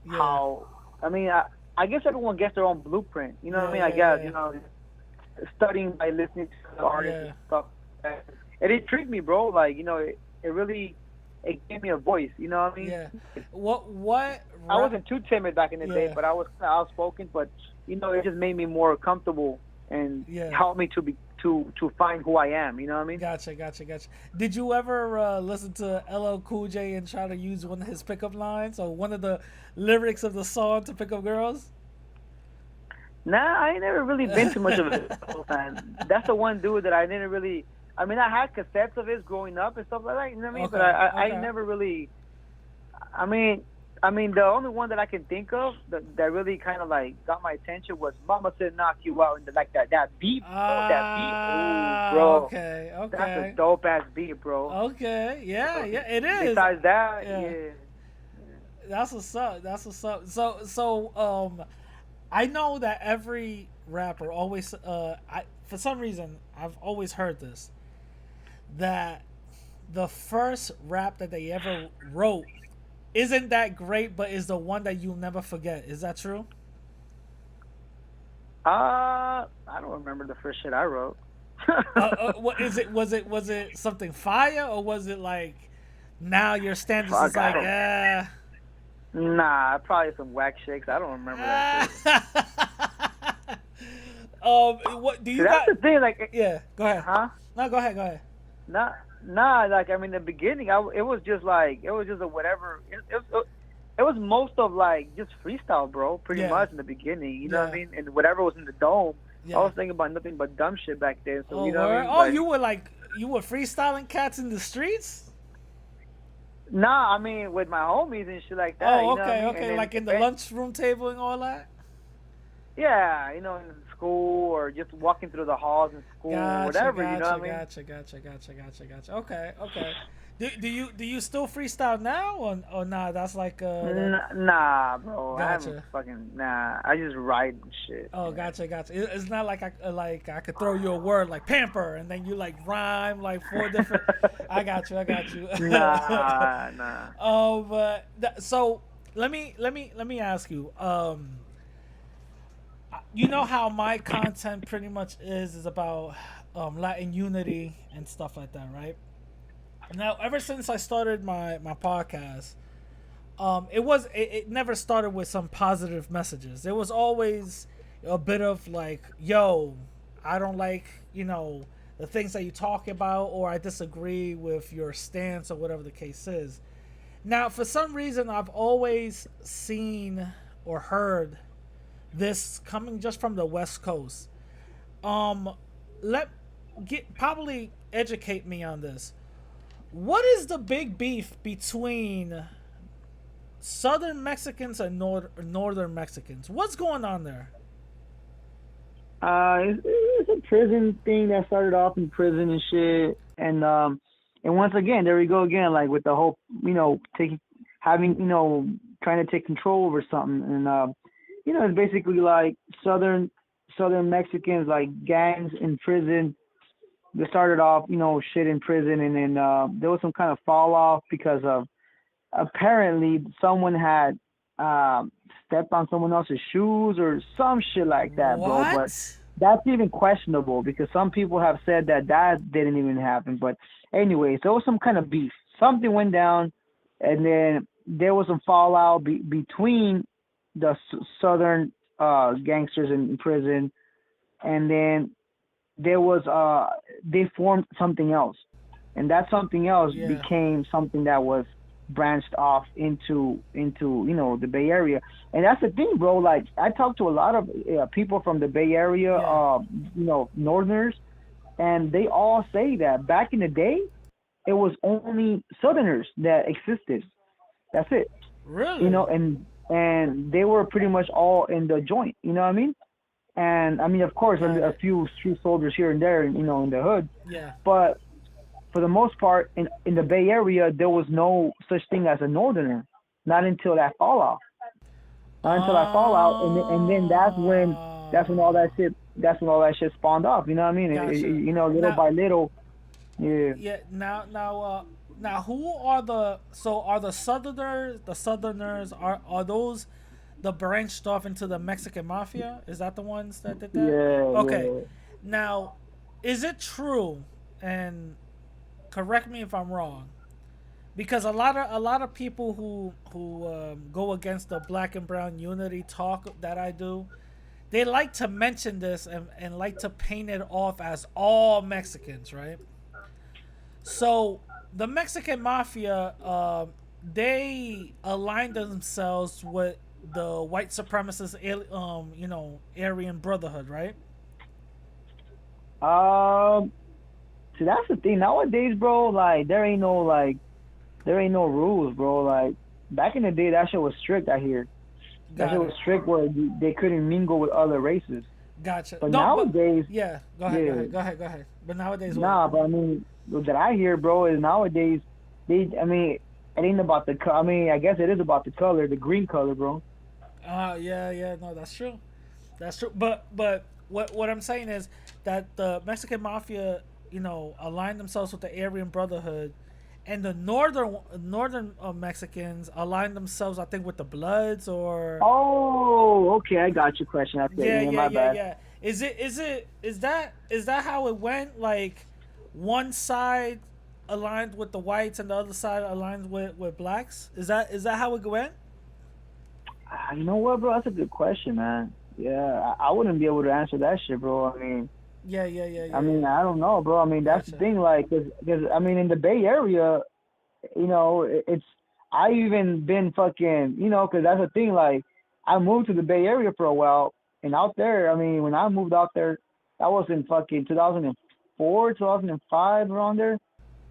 how. I mean, I guess everyone gets their own blueprint. You know what I mean? I guess studying by listening to the artists and stuff. It intrigued me, bro. Like it really it gave me a voice. You know what I mean? Yeah. What? I wasn't too timid back in the day, Yeah. but I was kind of outspoken. But it just made me more comfortable and Yeah. helped me to find who I am. You know what I mean? Gotcha. Did you ever listen to LL Cool J and try to use one of his pickup lines or one of the lyrics of the song to pick up girls? Nah, I ain't never really been too much of a fan. That's the one dude that I didn't really. I mean, I had cassettes of his growing up and stuff like that. You know what I mean? Okay, But I okay. never really. I mean, the only one that I can think of that really kind of like got my attention was "Mama Said Knock You Out," and like that beat, bro, that beat, ooh, bro. Okay. That's a dope ass beat, bro. Okay. Yeah, it is. Besides that, Yeah. yeah. That's what's up. So I know that every rapper always for some reason I've always heard this, that the first rap that they ever wrote isn't that great, but is the one that you'll never forget. Is that true? I don't remember the first shit I wrote. What is it? Was it something fire, or was it like now your standards Fuck, is like I Nah, probably some whack shakes. I don't remember that shit. What do you See, that's got? the thing, like, Yeah, go ahead. huh? No, go ahead. Nah, like, I mean, the beginning, it was just a whatever. It was most of, like, just freestyle, bro, pretty Yeah. much in the beginning, you know what I Yeah. mean? And whatever was in the dome, Yeah. I was thinking about nothing but dumb shit back then, so, Oh, you know what I word? mean? Oh, Like, you were freestyling cats in the streets? Nah, I mean, with my homies and shit like that. Oh, you know what I okay, mean? okay, And then like in the lunchroom table and all that. Yeah, in school or just walking through the halls in school, whatever, you know what I mean? Gotcha. Okay. Do you still freestyle now or nah? That's like Nah, bro. I Gotcha. I just write and shit. Oh, gotcha. It's not like I could throw you a word like pamper and then you like rhyme like 4 different. I got you. Nah. But so let me ask you. You know how my content pretty much is about Latin unity and stuff like that, right? Now, ever since I started my podcast, it never started with some positive messages. There was always a bit of like, yo, I don't like, the things that you talk about, or I disagree with your stance or whatever the case is. Now, for some reason, I've always seen or heard this coming just from the West Coast. Probably educate me on this. What is the big beef between Southern Mexicans and Northern Mexicans? What's going on there? It's a prison thing that started off in prison and shit, and once again, there we go again, like with the whole, trying to take control over something, and it's basically like Southern Mexicans, like gangs in prison. They started off, shit in prison, and then there was some kind of fall off because of apparently someone had stepped on someone else's shoes or some shit like that, bro. But that's even questionable because some people have said that didn't even happen. But anyway, so it was some kind of beef. Something went down, and then there was some fallout between the Southern gangsters in prison, and then there was they formed something else, and that something else became something that was branched off into the Bay Area. And that's the thing, bro. Like, I talked to a lot of people from the Bay Area, Northerners, and they all say that back in the day it was only Southerners that existed. That's it. Really? And they were pretty much all in the joint, you know what I mean? And I mean, of course, a few street soldiers here and there, in the hood. Yeah. But for the most part, in the Bay Area, there was no such thing as a Northerner, not until that fallout. And then that's when all that shit spawned off. You know what I mean? Gotcha. Little by little. Yeah. Yeah. Now, who are the Southerners? Are those the branched off into the Mexican mafia? Is that the ones that did that? Yeah. Okay. Yeah. Now, is it true, and correct me if I'm wrong, because a lot of people who go against the black and brown unity talk that I do, they like to mention this and like to paint it off as all Mexicans, right? So the Mexican mafia, they aligned themselves with the white supremacist, Aryan Brotherhood, right? Um, See, that's the thing. Nowadays, bro, like there ain't no rules, bro. Like back in the day, that shit was strict. I hear that Got shit it. was strict where they couldn't mingle with other races. Gotcha. But No, but nowadays, yeah. Go ahead. Go yeah, ahead. Go ahead. Go ahead. But nowadays, what? nah. But I mean, what I hear, bro, is nowadays I mean, it ain't about the. I mean, I guess it is about the color, the green color, bro. Yeah, yeah. No, that's true. That's true. But what I'm saying is that the Mexican mafia, aligned themselves with the Aryan Brotherhood, and the northern Mexicans aligned themselves, I think, with the Bloods or Oh, okay, I got your question. I said, yeah, yeah, my yeah, bad. yeah. Is that how it went? Like one side aligned with the whites and the other side aligned with blacks? Is that how it went? You know what, bro? That's a good question, man. Yeah, I wouldn't be able to answer that shit, bro. I mean, Yeah, yeah, yeah, yeah. I mean, Yeah. I don't know, bro. I mean, that's the Gotcha. thing, like, cause I mean, in the Bay Area, it's I even been fucking, cause that's the thing, like, I moved to the Bay Area for a while, and out there, I mean, when I moved out there, that was in fucking 2004, 2005, around there,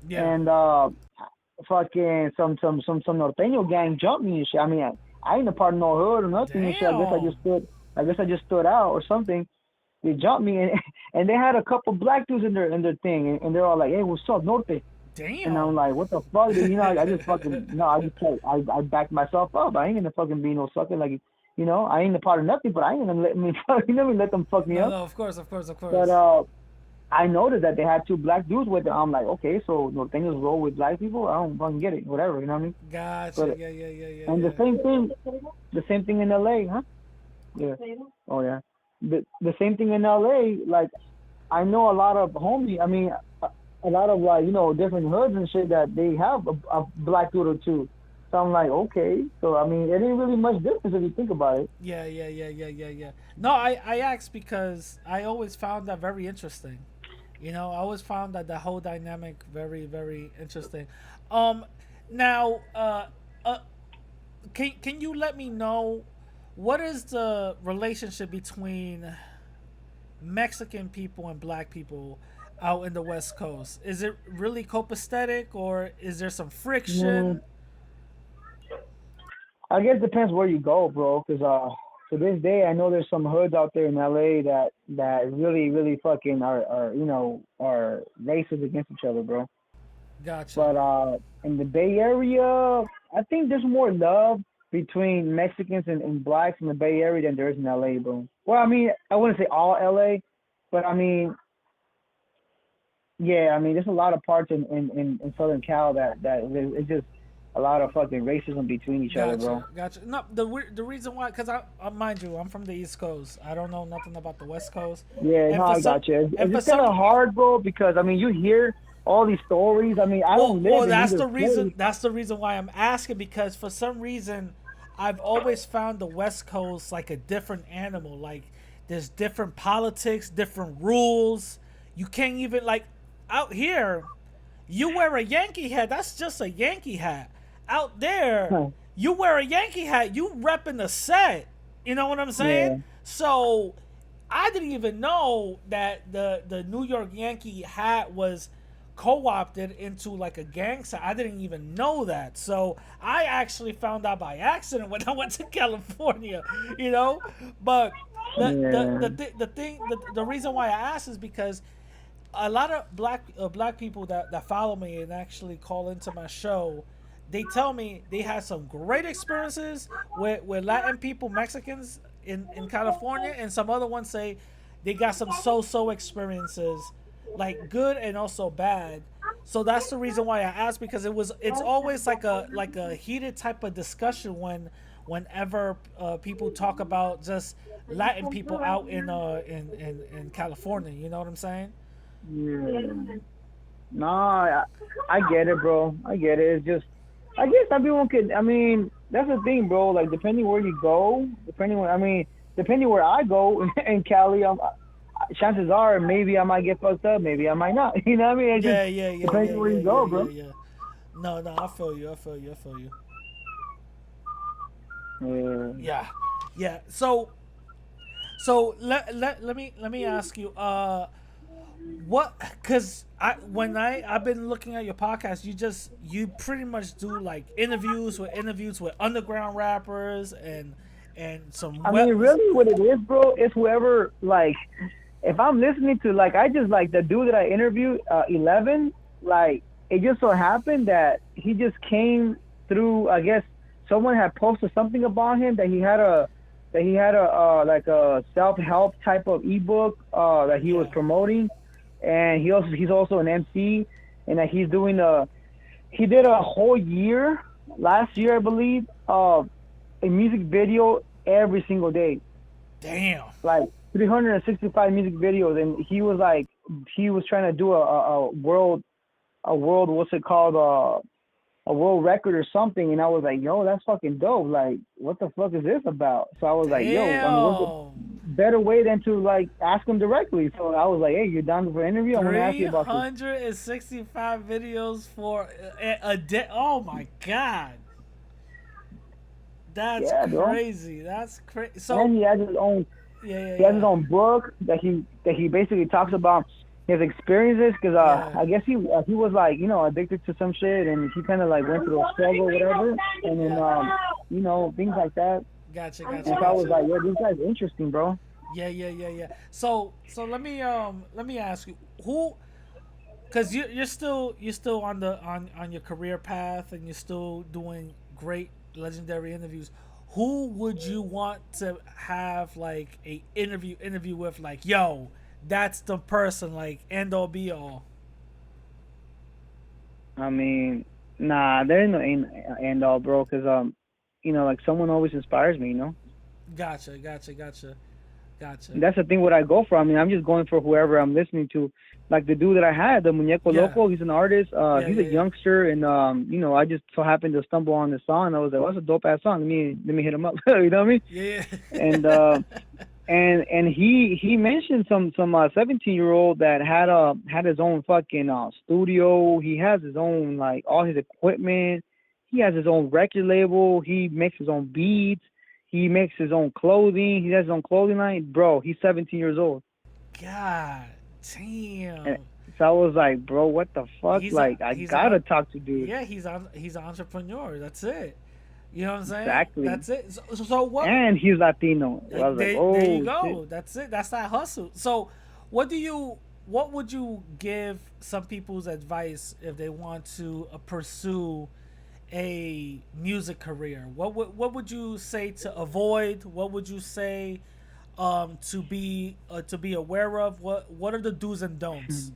Yeah. and fucking some norteño gang jumped me and shit. I mean, I ain't a part of no hood or nothing and shit. Damn. I guess I just stood out or something. They jumped me and and they had a couple black dudes in their thing and they're all like, "Hey, what's up, Norte?" And I'm Damn. like, "What the fuck?" Dude? I just fucking no, I just I backed myself up. I ain't gonna fucking be no sucker. Like, I ain't a part of nothing, but I ain't gonna let me let them fuck me No, up. no, of course, of course, of But course. I noticed that they had two black dudes with them. I'm like, okay, so norteños roll with black people. I don't fucking get it. Whatever, you know what I mean? Gotcha. But Yeah, yeah, yeah, yeah, and yeah. the same thing in LA, huh? Yeah. Oh yeah. The same thing in LA. Like I know a lot of homie. I mean, a lot of like different hoods and shit that they have a black dude or two. So I'm like, okay. So I mean, it ain't really much difference if you think about it. Yeah, yeah, yeah, yeah, yeah, yeah. No, I asked because I always found that very interesting. I always found that the whole dynamic very, very interesting. Um, Now, uh, can you let me know what is the relationship between Mexican people and black people out in the West Coast? Is it really copacetic or is there some Mm, friction? I guess it depends where you go, bro. Cause to this day, I know there's some hoods out there in LA that really really fucking are racist against each other, bro. Gotcha. But in the Bay Area, I think there's more love between Mexicans and blacks in the Bay Area than there is in LA, bro. Well, I mean, I wouldn't say all LA, but I mean, yeah, I mean, there's a lot of parts in Southern Cal that it's just a lot of fucking racism between each other, bro. Gotcha, gotcha. No, the reason why, cause mind you, I'm from the East Coast. I don't know nothing about the West Coast, Yeah, and no, for I some, got you. and It's for just kind some, of hard, bro, because I mean, you hear all these stories. I mean, I well, don't well, live in either place. that's the reason why I'm asking because for some reason, I've always found the West Coast like a different animal. Like there's different politics, different rules. You can't even like out here. You wear a Yankee hat, that's just a Yankee hat. Out there, Huh. you wear a Yankee hat, you repping the set. You know what I'm Yeah. saying? So I didn't even know that the New York Yankee hat was co-opted into like a gangster. I didn't even know that. So I actually found out by accident when I went to California, you know? But Yeah. the reason why I asked is because a lot of black people that follow me and actually call into my show, they tell me they had some great experiences with Latin people, Mexicans in California, and some other ones say they got some so experiences, like good and also bad. So that's the reason why I asked because it's always like a heated type of discussion whenever people talk about just Latin people out in California. You know what I'm saying? Yeah. No, I get it, bro. I get it. It's just I guess everyone could. I mean, that's the thing, bro. Like, depending where you go, depending where I go in Cali, chances are maybe I might get fucked up, maybe I might not. You know what I mean? It just Yeah, yeah, yeah, depends yeah, where yeah, you yeah, go, yeah, bro. yeah. No, no, I feel you. I feel you. I feel you. Yeah. Yeah, yeah. So let me ask you. What? Cause I've been looking at your podcast. You pretty much do like interviews with underground rappers and some I mean, web. really, what it is, bro, is whoever like. If I'm listening to like, I just like the dude that I interviewed, 11. Like, it just so happened that he just came through. I guess someone had posted something about him that he had a like a self help type of ebook that he was Yeah. promoting, and he's also an MC, and that he did a whole year last year, I believe, of a music video every single day, Damn. like 365 music videos, and he was trying to do a world, what's it called, a world record or something, and I was like, yo, that's fucking dope. Like, what the fuck is this about? So I was like, yo, I mean, what's the Damn. better way than to like ask him directly? So I was like, hey, you're down for an interview? I want to ask you about this. 365 videos for a day. Oh my god. That's Yeah, bro. crazy. That's crazy. And So he has his own yeah, he has his yeah, own book that he basically talks about his experiences, because yeah. I guess he was like, addicted to some shit, and he kind of like went through a struggle or whatever, and then things like that. Gotcha, And gotcha, so I was gotcha. like, yo, this guy's interesting, bro. Yeah, yeah, yeah, yeah. So let me ask you who, because you're still on your career path and you're still doing great legendary interviews. Who would you want to have like a interview with? Like, yo, that's the person. Like, end all be all. I mean, nah, there ain't no end all, bro, because like someone always inspires me, Gotcha, gotcha, gotcha, gotcha. And that's the thing what I go for. I mean, I'm just going for whoever I'm listening to. Like the dude that I had, the Muñeco Yeah. Loco, he's an artist. Yeah, He's yeah, a yeah. youngster, and I just so happened to stumble on this song. And I was like, well, that's a dope ass song. Let me hit him up. You know what I mean? Yeah. And and he mentioned some 17-year-old that had his own fucking studio. He has his own, like, all his equipment. He has his own record label. He makes his own beats. He makes his own clothing. He has his own clothing line. Bro, he's 17 years old. God damn. And so I was like, bro, what the fuck? I he's gotta on, talk to dude. yeah, he's an entrepreneur. That's it. You know what I'm saying? Exactly. That's it. So what? And he's Latino. So I was like, oh, there you go. shit. That's it. That's that hustle. So, what would you give some people's advice if they want to pursue a music career? What would you say to avoid? What would you say to be aware of? What are the do's and don'ts?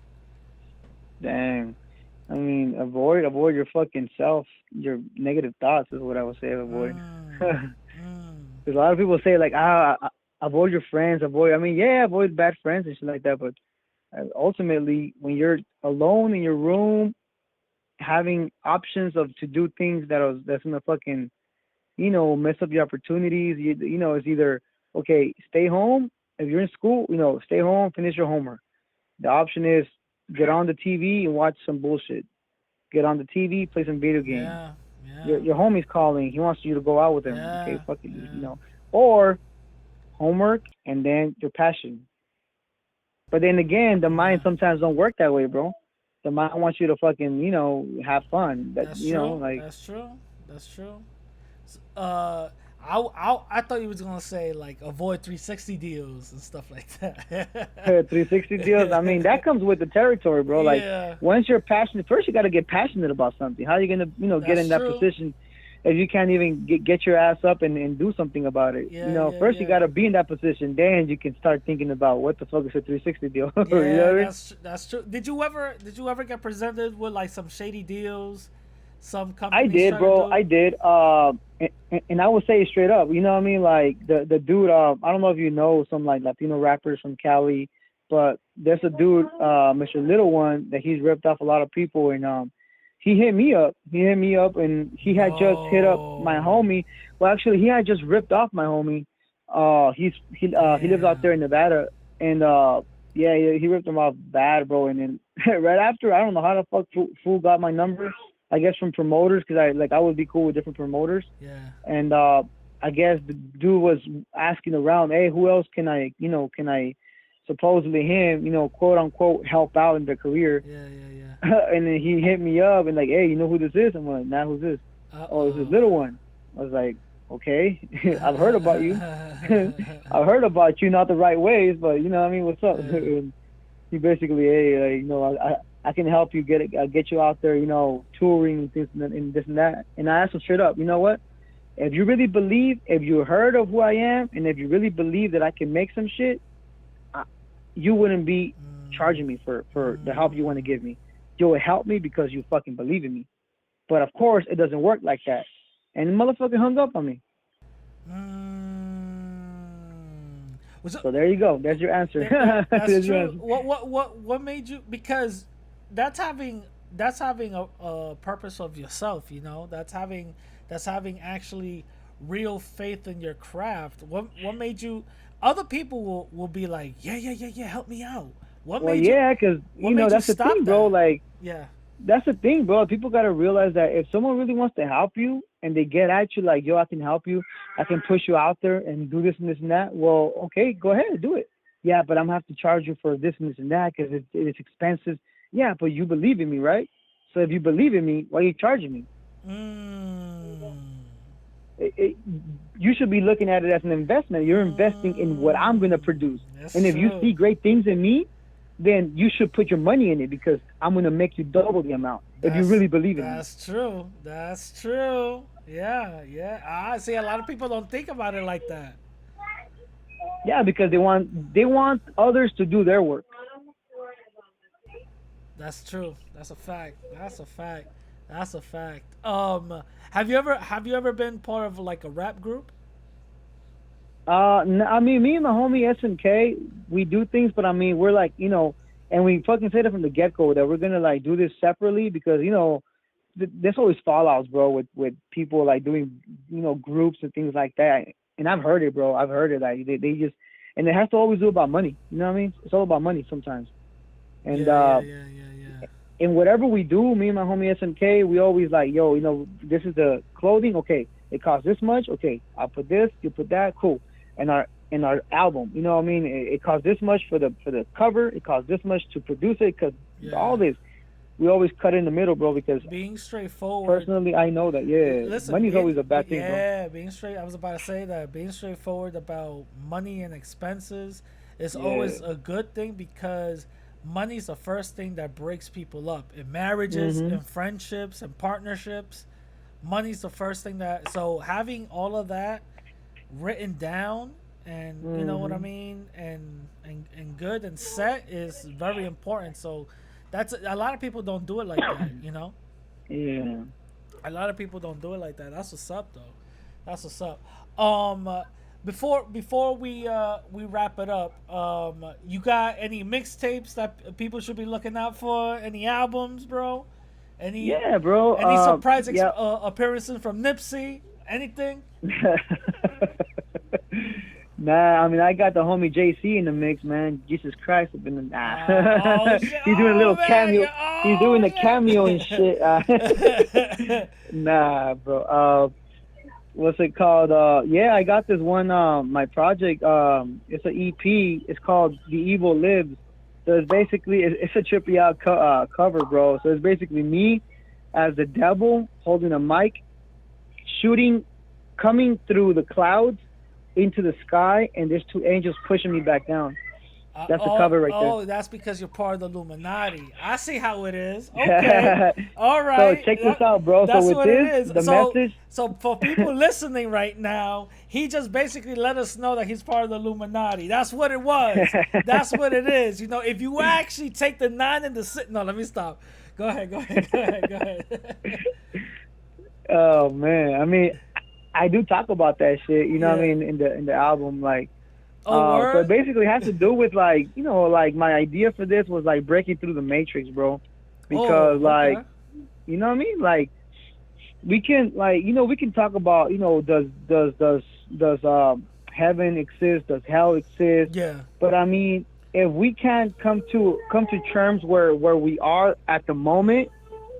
Dang. I mean, avoid your fucking self, your negative thoughts is what I would say. Avoid. Mm. Because a lot of people say like, avoid your friends, avoid. I mean, yeah, avoid bad friends and shit like that. But ultimately, when you're alone in your room, having options to do things that's gonna fucking, mess up your opportunities. It's either, okay, stay home. If you're in school, stay home, finish your homework. The option is get on the TV and watch some bullshit. Get on the TV, play some video games. Yeah. Yeah. Your homie's calling. He wants you to go out with him. Yeah, Okay, fuck it, yeah. Or homework and then your passion. But then again, the mind sometimes don't work that way, bro. The mind wants you to fucking, have fun. That's true. That's true. That's true. I thought you was gonna say like avoid 360 deals and stuff like that. 360 deals. I mean, that comes with the territory, bro. Like, Yeah. once you're passionate, first you got to get passionate about something. How are you gonna, get That's in that true. position if you can't even get your ass up and do something about it? Yeah, First you yeah. got to be in that position, then you can start thinking about what the fuck is a 360 deal. Yeah, You know what I mean? that's true. Did you ever get presented with like some shady deals? Some I companies did, trying to bro. do? I did. And I will say it straight up. You know what I mean? Like the dude. I don't know if you know some like Latino rappers from Cali, but there's a dude, Mr. Little One, that he's ripped off a lot of people, and he hit me up. And he had just hit up my homie. Well, actually, he had just ripped off my homie. He lives out there in Nevada, and yeah, he ripped him off bad, bro. And then right after, I don't know how the fuck fool got my number. I guess from promoters, because I would be cool with different promoters. Yeah. And I guess the dude was asking around, hey, who else can I supposedly him, quote unquote, help out in their career. Yeah. And then he hit me up and like, hey, you know who this is? I'm like, nah, who's this? Oh, it's this little one. I was like, okay, I've heard about you. I've heard about you, not the right ways, but you know what I mean, what's up? And he basically, hey, I can help you get you out there, touring and this and that. And I asked him straight up, you know what? If you really believe, if you heard of who I am, and if you really believe that I can make some shit, you wouldn't be charging me for the help you want to give me. You would help me because you fucking believe in me. But of course, it doesn't work like that. And the motherfucker hung up on me. So there you go. There's your answer. That's true. What made you? Because that's having a purpose of yourself. That's having actually real faith in your craft. What made you? Other people will be like, yeah, help me out. Because that's the thing, bro. Like, yeah, that's the thing, bro. People gotta realize that if someone really wants to help you and they get at you like, yo, I can help you, I can push you out there and do this and this and that. Well, okay, go ahead, do it. Yeah, but I'm gonna have to charge you for this and this and that because it's expensive. Yeah, but you believe in me, right? So if you believe in me, why are you charging me? You should be looking at it as an investment. You're investing in what I'm going to produce. And if you see great things in me, then you should put your money in it because I'm going to make you double the amount if you really believe in me. That's true. Yeah. I see a lot of people don't think about it like that. Yeah, because they want others to do their work. That's true. That's a fact. Have you ever been part of like a rap group? No, I mean, me and my homie SMK, we do things, but I mean, we're like, and we fucking said it from the get-go that we're gonna like do this separately because there's always fallouts, bro, with people like doing groups and things like that. And I've heard it, bro. I've heard it. Like they just, and it has to always do about money. You know what I mean? It's all about money sometimes. And and whatever we do, me and my homie SMK, we always like, yo, this is the clothing. Okay, it costs this much. Okay, I'll put this, you put that. Cool. And our album, you know what I mean? It costs this much for the cover. It costs this much to produce it. Because all this, we always cut in the middle, bro. Because being straightforward. Personally, I know that. Yeah, listen, money's always a bad thing, bro. Yeah, being straight. I was about to say that being straightforward about money and expenses is always a good thing because money's the first thing that breaks people up in marriages, in friendships, and partnerships. Money's the first thing so having all of that written down and you know what I mean, and good and set is very important. So that's a lot of people don't do it like that, Yeah. A lot of people don't do it like that. That's what's up, though. That's what's up. Before we wrap it up, you got any mixtapes that people should be looking out for? Any albums, bro? Yeah, bro. Any surprise appearances from Nipsey? Anything? Nah, I mean, I got the homie JC in the mix, man. Jesus Christ, I've been he's doing a little cameo. He's doing a cameo and shit. Nah, bro. What's it called? I got this one. My project. It's an EP. It's called The Evil Lives. So it's basically it's a trippy out cover, bro. So it's basically me as the devil holding a mic, coming through the clouds into the sky, and there's two angels pushing me back down. That's the cover right there. Oh, that's because you're part of the Illuminati. I see how it is. Okay. All right. So check this out, bro. So with this, message. So for people listening right now, he just basically let us know that he's part of the Illuminati. That's what it was. That's what it is. If you actually take the 9 and the 6. No, let me stop. Go ahead. Oh man, I mean, I do talk about that shit. You know what I mean in the album, like. So it basically has to do with like my idea for this was like breaking through the matrix, bro. Because You know what I mean? Like we can, like, we can talk about, does heaven exist? Does hell exist? Yeah. But I mean, if we can't come to terms where we are at the moment,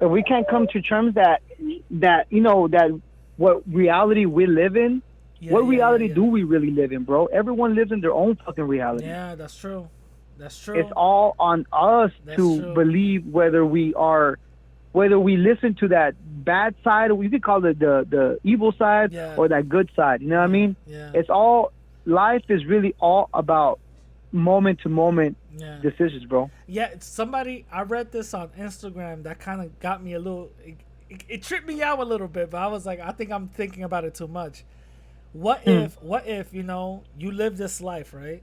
if we can't come to terms that what reality we live in, Yeah, what yeah, reality yeah. do we really live in, bro? Everyone lives in their own fucking reality. Yeah, that's true. That's true. It's all on us That's to true. believe whether we listen to that bad side, or we could call it the evil side, Yeah. or that good side. You know what I mean? Yeah. It's all, life is really all about moment to moment Yeah. decisions, bro. Yeah, I read this on Instagram that kind of got me a little, it tripped me out a little bit, but I was like, I think I'm thinking about it too much. What if, you live this life, right?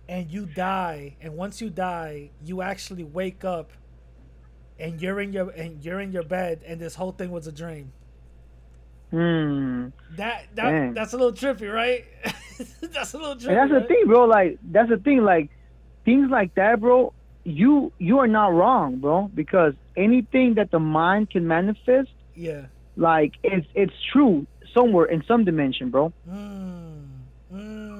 And you die, and once you die, you actually wake up and you're in your bed and this whole thing was a dream. Hmm. Dang. That's a little trippy, right? That's a little trippy. And that's the right? thing, bro. Like, that's the thing. Like, things like that, bro. You are not wrong, bro. Because anything that the mind can manifest, Yeah. like, it's true somewhere in some dimension, bro.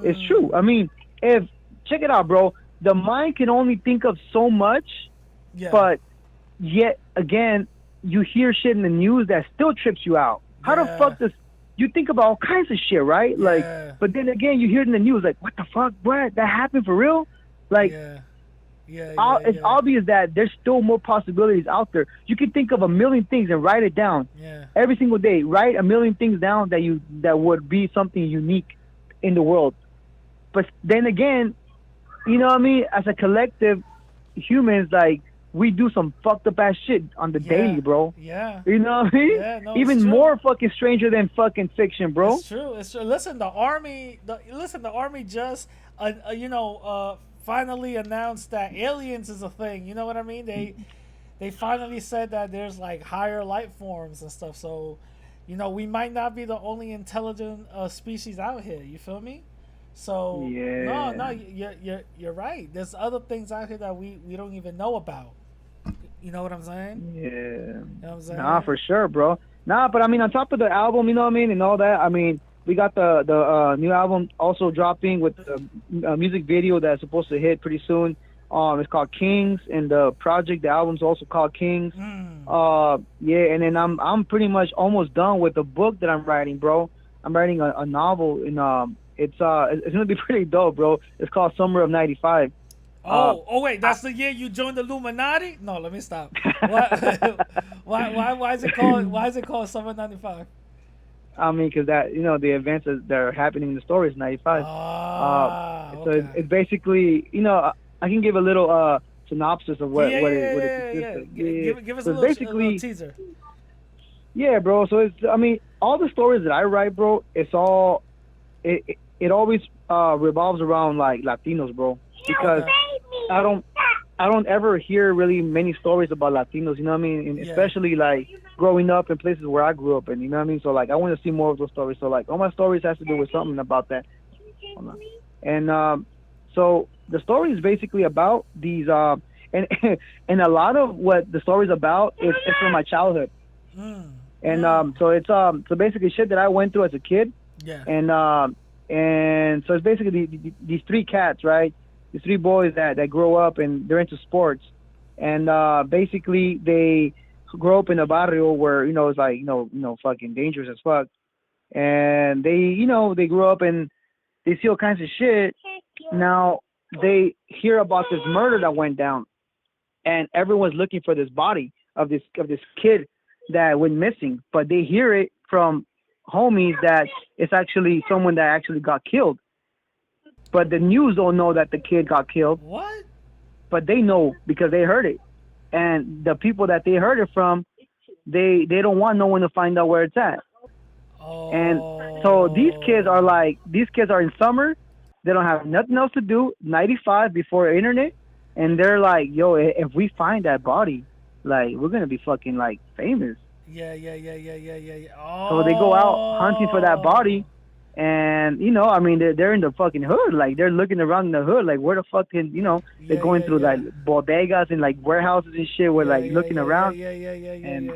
It's true. I mean, check it out, bro. The mind can only think of so much, Yeah. but yet again, you hear shit in the news that still trips you out. How the Yeah. fuck does you think about all kinds of shit, right? Yeah. Like, but then again, you hear it in the news, like, what the fuck, what? That happened for real? Like, Yeah. Yeah. it's obvious that there's still more possibilities out there. You can think of a million things and write it down. Yeah. Every single day, write a million things down that would be something unique in the world. But then again, you know what I mean? As a collective, humans, like, we do some fucked up ass shit on the daily, bro. Yeah. You know what I mean? Yeah, no, it's Even true. more fucking stranger than fucking fiction, bro. It's true. It's true. Listen, the army just, finally announced that aliens is a thing. You know what I mean? They finally said that there's like higher life forms and stuff. So, we might not be the only intelligent species out here. You feel me? So Yeah. no, you're right. There's other things out here that we don't even know about. You know what I'm saying? Yeah. You know what I'm saying? Nah, for sure, bro. Nah, but I mean, on top of the album, you know what I mean, and all that, I mean, we got the new album also dropping with the music video that's supposed to hit pretty soon. It's called Kings, and the album's also called Kings. Yeah, and then I'm pretty much almost done with the book that I'm writing, bro. I'm writing a novel, and it's gonna be pretty dope, bro. It's called Summer of '95. Oh wait, that's the year you joined the Illuminati? No, let me stop. Why is it called Summer '95? I mean, because that, the events that are happening in the story is '95. So Okay. it's basically, I can give a little synopsis of what it consists of. Give us So a it's little teaser. Yeah, bro. So all the stories that I write, bro, it always revolves around like Latinos, bro, because I don't ever hear really many stories about Latinos, you know what I mean? And especially like growing up in places where I grew up in, you know what I mean? So like I want to see more of those stories. So like all my stories has to do with something about that. And so the story is basically about these and and a lot of what the story's about is from my childhood. And so it's so basically shit that I went through as a kid. Yeah. And so it's basically these three cats, right? These three boys that grow up and they're into sports, and basically they grow up in a barrio where it's like fucking dangerous as fuck, and they grow up and they see all kinds of shit. Now they hear about this murder that went down, and everyone's looking for this body of this kid that went missing, but they hear it from homies that it's actually someone that actually got killed. But the news don't know that the kid got killed. What? But they know because they heard it. And the people that they heard it from, they don't want no one to find out where it's at. Oh. And so these kids are in summer. They don't have nothing else to do. 95 before internet. And they're like, yo, if we find that body, like, we're going to be fucking, like, famous. Yeah. Oh. So they go out hunting for that body, And you know, I mean, they're in the fucking hood, like they're looking around in the hood, like where the fucking, you know, they're going through like bodegas and like warehouses and shit, where like looking around. And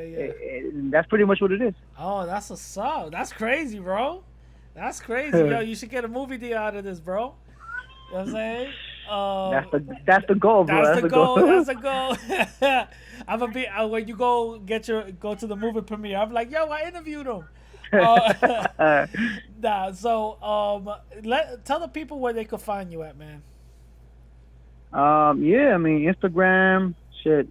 that's pretty much what it is. Oh, that's a sub. That's crazy, bro. That's crazy. Yo, you should get a movie deal out of this, bro. You know what I'm saying? That's the goal, bro. That's the goal. That's the goal. I'm gonna be when you go to the movie premiere. I'm like, yo, I interviewed him. Nah, so tell the people where they could find you at, man. Yeah, I mean Instagram, shit.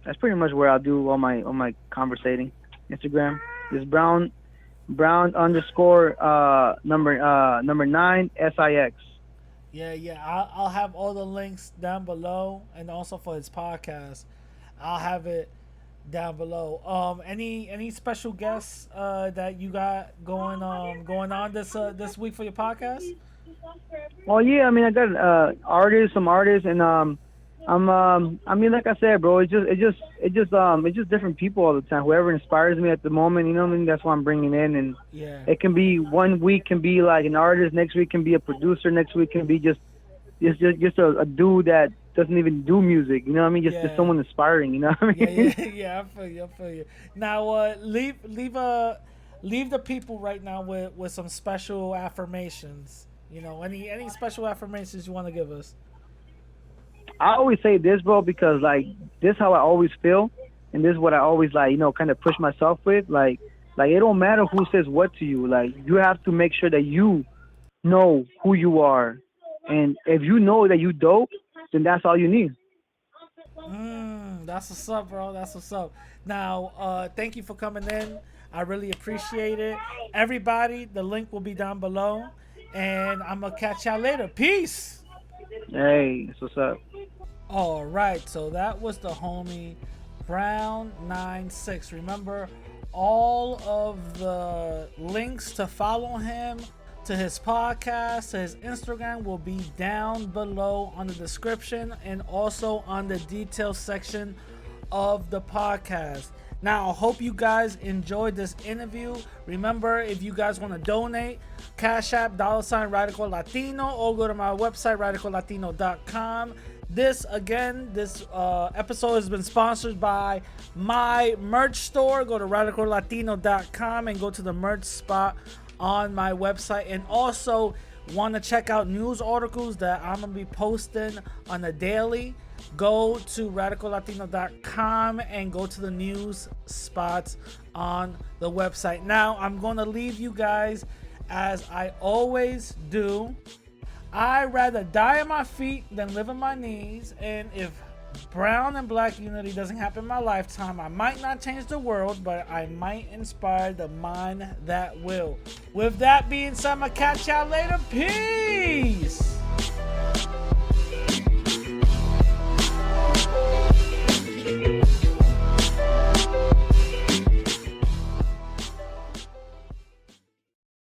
That's pretty much where I do all my conversating. Instagram is brown underscore number 9 SIX. Yeah. I'll have all the links down below, and also for his podcast, I'll have it down below. Any special guests that you got going on this week for your podcast? Well, yeah, I mean, I got some artists, and I mean, like I said, bro, it's just different people all the time. Whoever inspires me at the moment, you know what I mean? That's what I'm bringing in, and it can be one week can be like an artist, next week can be a producer, next week can be just a dude that doesn't even do music, you know what I mean? Just someone inspiring, you know what I mean? Yeah, I feel you. Now, leave the people right now with some special affirmations. You know, any special affirmations you want to give us? I always say this, bro, because like this is how I always feel, and this is what I always like, you know, kind of push myself with. Like it don't matter who says what to you. Like you have to make sure that you know who you are, and if you know that you dope, then that's all you need. That's what's up, bro. That's what's up. Now, thank you for coming in. I really appreciate it. Everybody, the link will be down below, and I'm gonna catch y'all later. Peace. Hey, that's what's up. All right, so that was the homie Brown96. Remember, all of the links to follow him, to his podcast, to his Instagram will be down below on the description and also on the details section of the podcast. Now, I hope you guys enjoyed this interview. Remember, if you guys want to donate, Cash App, $Radical Latino, or go to my website, radicallatino.com. This episode has been sponsored by my merch store. Go to radicallatino.com and go to the merch spot on my website. And also, want to check out news articles that I'm going to be posting on a daily, go to radicallatino.com and go to the news spots on the website. Now, I'm going to leave you guys as I always do. I'd rather die on my feet than live on my knees. And if brown and black unity doesn't happen in my lifetime, I might not change the world, but I might inspire the mind that will. With that being said, I'm going to catch y'all later. Peace.